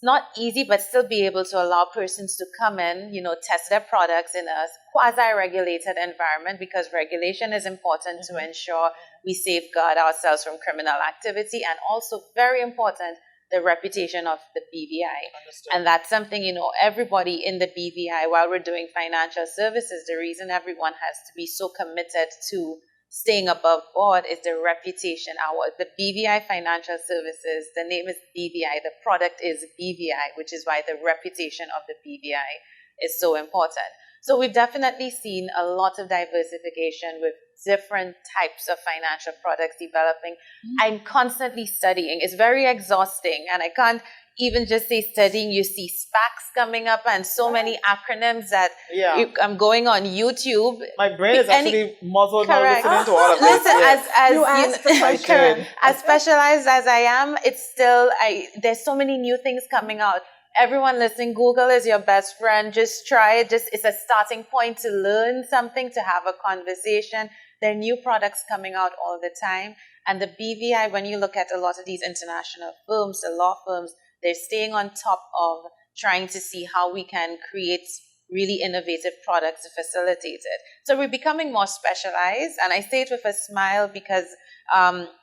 C: not easy, but still be able to allow persons to come in, test their products in a quasi-regulated environment, because regulation is important to ensure we safeguard ourselves from criminal activity, and also very important the reputation of the BVI.
A: Understood.
C: And that's something, everybody in the BVI, while we're doing financial services, the reason everyone has to be so committed to staying above board is the reputation. The BVI Financial Services, the name is BVI, the product is BVI, which is why the reputation of the BVI is so important. So we've definitely seen a lot of diversification with different types of financial products developing. I'm constantly studying. It's very exhausting, and I can't even just say studying. You see SPACs coming up and so many acronyms that I'm going on YouTube.
A: My brain is actually muzzled now listening to all of this.
C: Listen, as specialized as I am, it's still, there's so many new things coming out. Everyone listening, Google is your best friend. Just try it. It's a starting point to learn something, to have a conversation. There are new products coming out all the time. And the BVI, when you look at a lot of these international firms, the law firms, they're staying on top of trying to see how we can create really innovative products to facilitate it. So we're becoming more specialized. And I say it with a smile because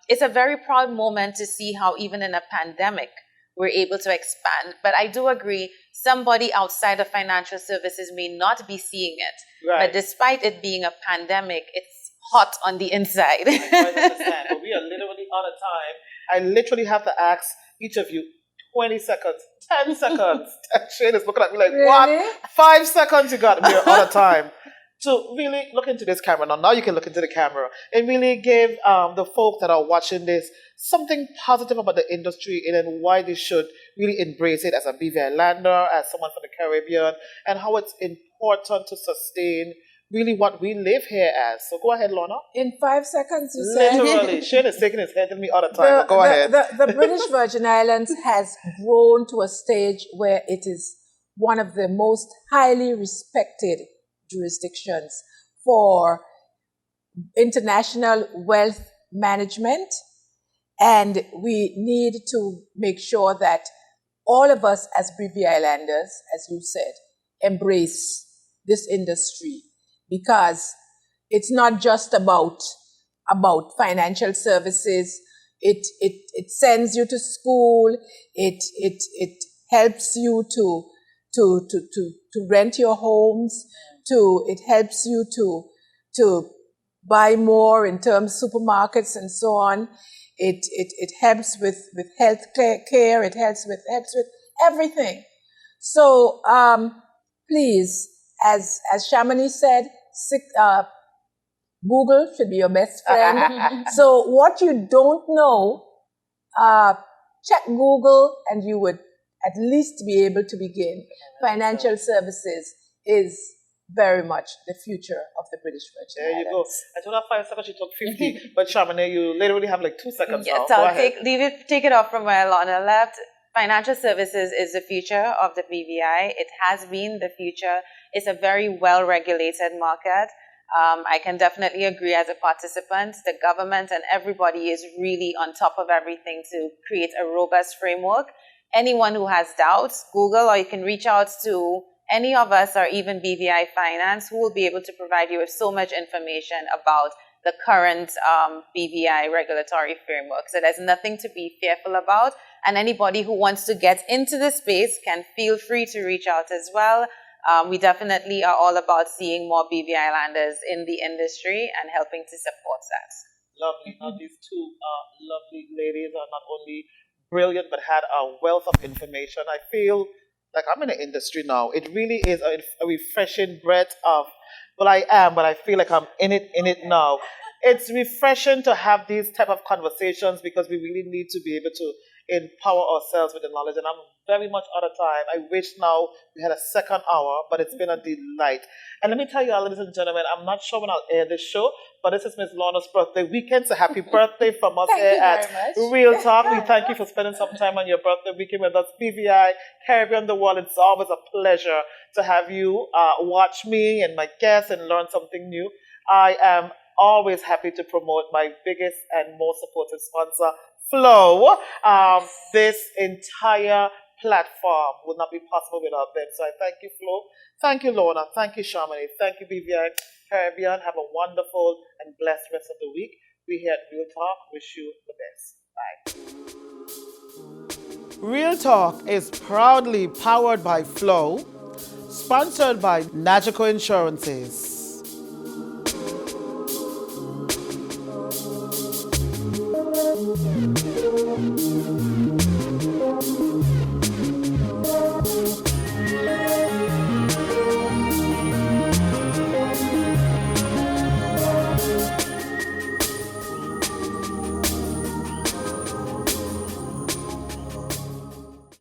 C: it's a very proud moment to see how even in a pandemic, we're able to expand. But I do agree, somebody outside of financial services may not be seeing it. Right. But despite it being a pandemic, it's hot on the inside.
A: I quite understand. But we are literally out of time. I literally have to ask each of you 20 seconds, 10 seconds. Shane is looking at me like, really? What? 5 seconds you got. We're out of time. To really look into this camera. Now you can look into the camera and really give the folks that are watching this something positive about the industry and then why they should really embrace it as a BVI lander, as someone from the Caribbean, and how it's important to sustain really what we live here as. So go ahead, Lorna.
B: In 5 seconds, you said.
A: Literally. Shane is shaking his head at me all the time. Go ahead.
B: The British Virgin Islands has grown to a stage where it is one of the most highly respected jurisdictions for international wealth management. And we need to make sure that all of us as BVI Islanders, as you said, embrace this industry, because it's not just about financial services. It sends you to school. It helps you to rent your homes. It helps you to buy more in terms of supermarkets and so on. It helps with health care. It helps with everything. So please, as Shamini said, Google should be your best friend. So what you don't know, check Google, and you would at least be able to begin. Financial services is very much the future of the British Virgin Islands.
A: There you go. I told her 5 seconds, she took 50. But Shamini, you literally have like 2 seconds now.
C: So I'll take it off from where Lorna left. Financial services is the future of the BVI. It has been the future. It's a very well-regulated market. I can definitely agree as a participant. The government and everybody is really on top of everything to create a robust framework. Anyone who has doubts, Google, or you can reach out to any of us or even BVI Finance, who will be able to provide you with so much information about the current BVI regulatory framework. So there's nothing to be fearful about. And anybody who wants to get into the space can feel free to reach out as well. We definitely are all about seeing more BVI Islanders in the industry and helping to support that.
A: Lovely. Now these two lovely ladies are not only brilliant, but had a wealth of information. I feel like I'm in the industry now. It really is a refreshing breath of, well, I am, but I feel like I'm in it now. It's refreshing to have these type of conversations because we really need to be able to empower ourselves with the knowledge. And I'm very much out of time. I wish now we had a second hour, but it's been a delight. And let me tell you, ladies and gentlemen, I'm not sure when I'll air this show, but this is Miss Lorna's birthday weekend. So happy birthday from us here at Real Talk. We thank you for spending some time on your birthday weekend with us. BVI, Caribbean, the world. It's always a pleasure to have you watch me and my guests and learn something new. I am always happy to promote my biggest and most supportive sponsor, Flow. This entire platform would not be possible without them. So I thank you, Flo. Thank you, Lorna. Thank you, Shamini. Thank you, BVI Caribbean. Have a wonderful and blessed rest of the week. We here at Real Talk wish you the best. Bye. Real Talk is proudly powered by Flow, sponsored by Nagico Insurances.